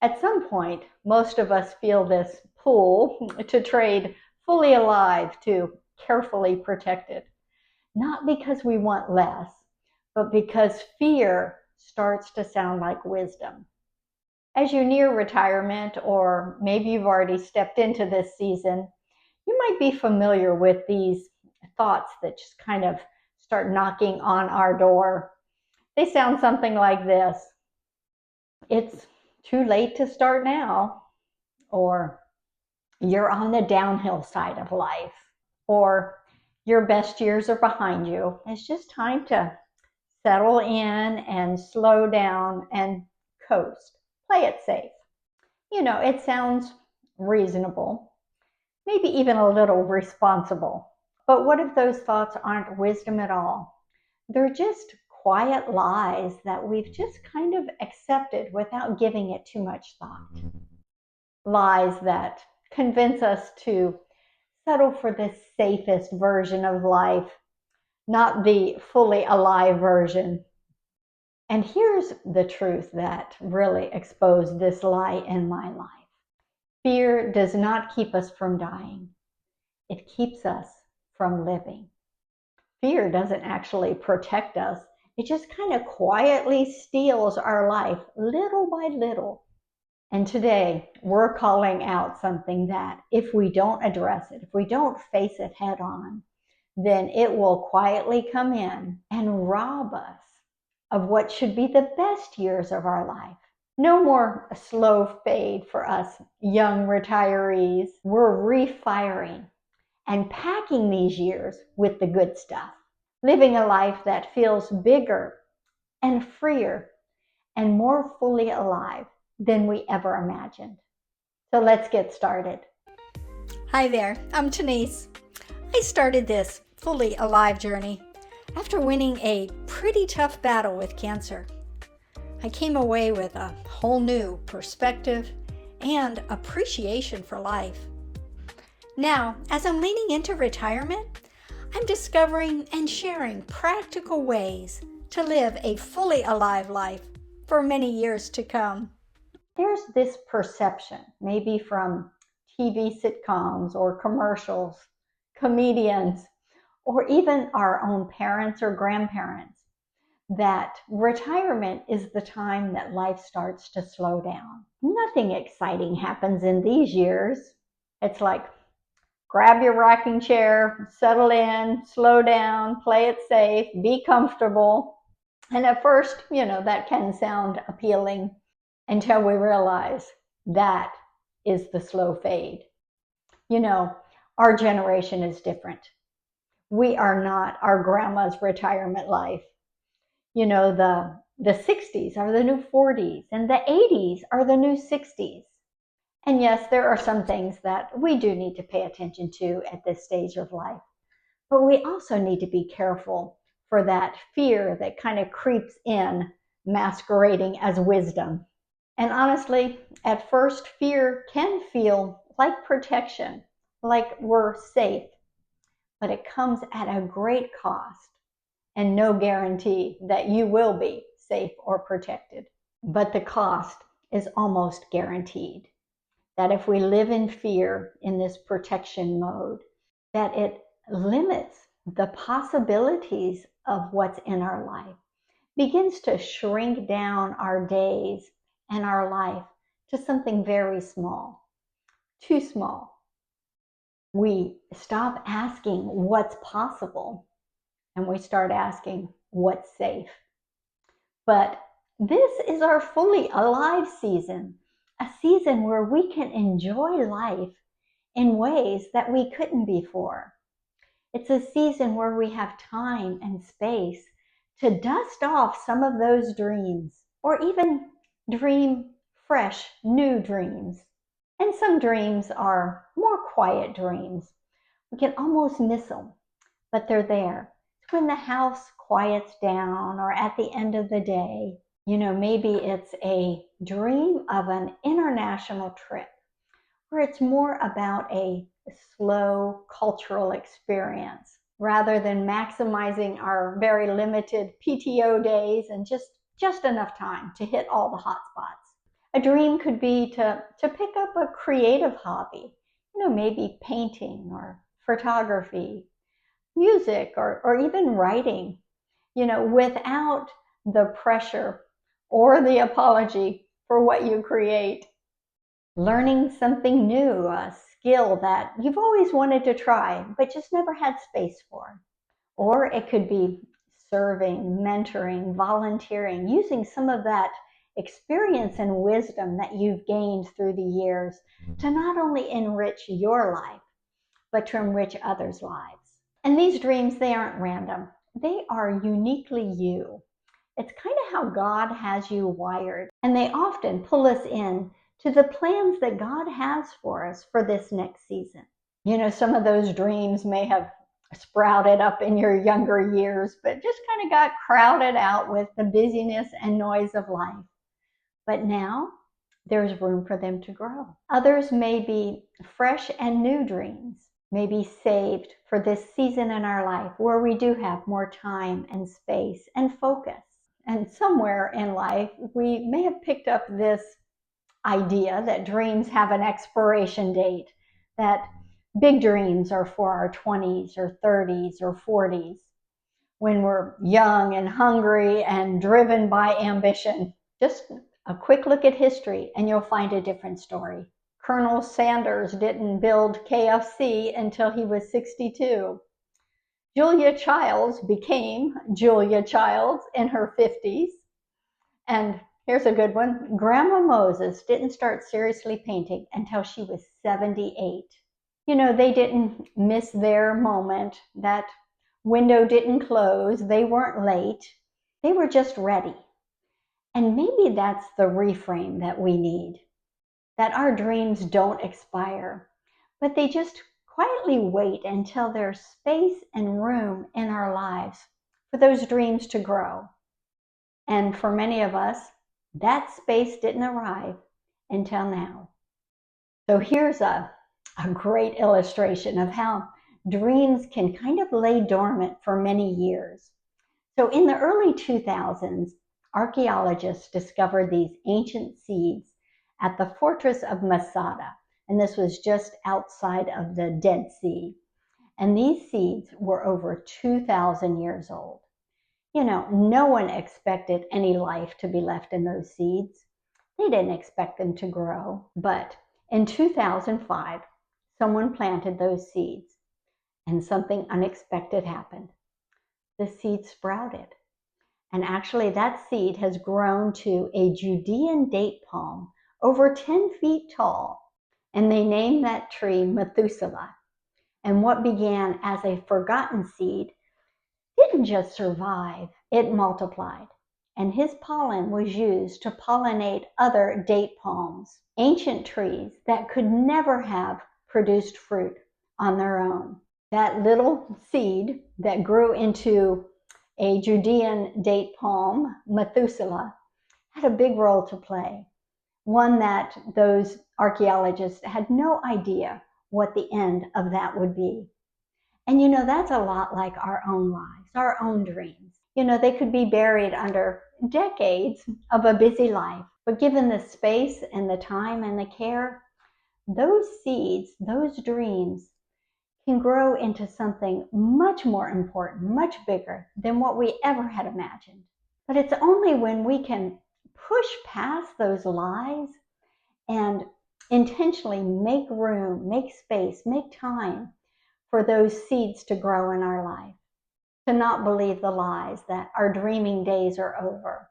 At some point, most of us feel this pull to trade fully alive to carefully protected, not because we want less, but because fear starts to sound like wisdom. As you near retirement, or maybe you've already stepped into this season, you might be familiar with these thoughts that just kind of start knocking on our door. They sound something like this: it's too late to start now, or you're on the downhill side of life, or your best years are behind you. It's just time to settle in and slow down and coast. Play it safe. It sounds reasonable, maybe even a little responsible. But what if those thoughts aren't wisdom at all? They're just quiet lies that we've just kind of accepted without giving it too much thought. Lies that convince us to settle for the safest version of life, not the fully alive version. And here's the truth that really exposed this lie in my life. Fear does not keep us from dying. It keeps us from living. Fear doesn't actually protect us. It just kind of quietly steals our life little by little. And today, we're calling out something that if we don't address it, if we don't face it head on, then it will quietly come in and rob us of what should be the best years of our life. No more a slow fade for us young retirees. We're refiring and packing these years with the good stuff, living a life that feels bigger and freer and more fully alive than we ever imagined. So let's get started. Hi there, I'm Denise. I started this fully alive journey after winning a pretty tough battle with cancer. I came away with a whole new perspective and appreciation for life. Now, as I'm leaning into retirement, I'm discovering and sharing practical ways to live a fully alive life for many years to come. There's this perception, maybe from TV sitcoms or commercials, comedians, or even our own parents or grandparents, that retirement is the time that life starts to slow down. Nothing exciting happens in these years. It's like, grab your rocking chair, settle in, slow down, play it safe, be comfortable. And at first, that can sound appealing until we realize that is the slow fade. Our generation is different. We are not our grandma's retirement life. The 60s are the new 40s, and the 80s are the new 60s. And yes, there are some things that we do need to pay attention to at this stage of life. But we also need to be careful for that fear that kind of creeps in, masquerading as wisdom. And honestly, at first, fear can feel like protection, like we're safe, but it comes at a great cost and no guarantee that you will be safe or protected. But the cost is almost guaranteed. That if we live in fear in this protection mode, that it limits the possibilities of what's in our life, begins to shrink down our days and our life to something very small, too small. We stop asking what's possible and we start asking what's safe. But this is our fully alive season, a season where we can enjoy life in ways that we couldn't before. It's a season where we have time and space to dust off some of those dreams, or even dream fresh, new dreams. And some dreams are more quiet dreams. We can almost miss them, but they're there. It's when the house quiets down, or at the end of the day. Maybe it's a dream of an international trip where it's more about a slow cultural experience rather than maximizing our very limited PTO days and just enough time to hit all the hot spots. A dream could be to pick up a creative hobby, maybe painting or photography, music, or even writing, without the pressure or the apology for what you create. Learning something new, a skill that you've always wanted to try but just never had space for. Or it could be serving, mentoring, volunteering, using some of that experience and wisdom that you've gained through the years to not only enrich your life, but to enrich others' lives. And these dreams, they aren't random. They are uniquely you. It's kind of how God has you wired. And they often pull us in to the plans that God has for us for this next season. Some of those dreams may have sprouted up in your younger years, but just kind of got crowded out with the busyness and noise of life. But now there's room for them to grow. Others may be fresh and new dreams, may be saved for this season in our life where we do have more time and space and focus. And somewhere in life, we may have picked up this idea that dreams have an expiration date, that big dreams are for our 20s or 30s or 40s, when we're young and hungry and driven by ambition. Just a quick look at history and you'll find a different story. Colonel Sanders didn't build KFC until he was 62. Julia Childs became Julia Childs in her 50s. And here's a good one. Grandma Moses didn't start seriously painting until she was 78. They didn't miss their moment. That window didn't close. They weren't late. They were just ready. And maybe that's the reframe that we need. That our dreams don't expire, but they just quietly wait until there's space and room in our lives for those dreams to grow. And for many of us, that space didn't arrive until now. So here's a great illustration of how dreams can kind of lay dormant for many years. So in the early 2000s, archaeologists discovered these ancient seeds at the fortress of Masada, and this was just outside of the Dead Sea. And these seeds were over 2,000 years old. No one expected any life to be left in those seeds. They didn't expect them to grow. But in 2005, someone planted those seeds, and something unexpected happened. The seed sprouted. And actually, that seed has grown to a Judean date palm over 10 feet tall. And they named that tree Methuselah. And what began as a forgotten seed didn't just survive, it multiplied. And his pollen was used to pollinate other date palms, ancient trees that could never have produced fruit on their own. That little seed that grew into a Judean date palm, Methuselah, had a big role to play. One that those archaeologists had no idea what the end of that would be. And that's a lot like our own lives, our own dreams. They could be buried under decades of a busy life, but given the space and the time and the care, those seeds, those dreams can grow into something much more important, much bigger than what we ever had imagined. But it's only when we can push past those lies and intentionally make room, make space, make time for those seeds to grow in our life, to not believe the lies that our dreaming days are over.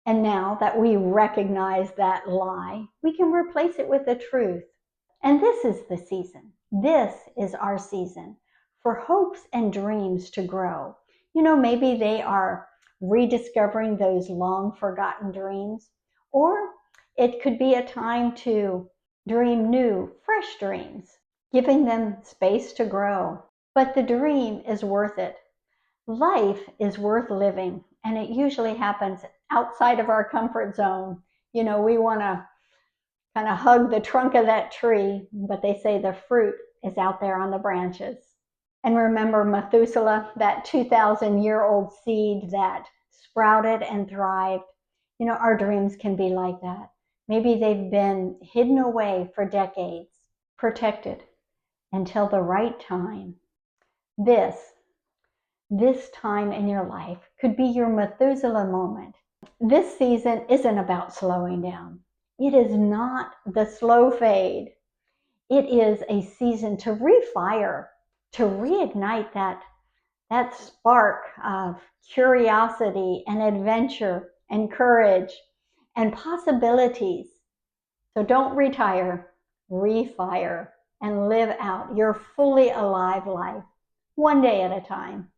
And now that we recognize that lie, we can replace it with the truth. And this is the season. This is our season for hopes and dreams to grow. Maybe they are rediscovering those long forgotten dreams, or it could be a time to dream new, fresh dreams, giving them space to grow. But the dream is worth it. Life is worth living, and it usually happens outside of our comfort zone. We want to kind of hug the trunk of that tree, but they say the fruit is out there on the branches. And remember Methuselah, that 2,000-year-old seed that sprouted and thrived. Our dreams can be like that. Maybe they've been hidden away for decades, protected until the right time. This time in your life could be your Methuselah moment. This season isn't about slowing down. It is not the slow fade. It is a season to refire, to reignite that spark of curiosity and adventure and courage and possibilities. So don't retire, refire, and live out your fully alive life, one day at a time.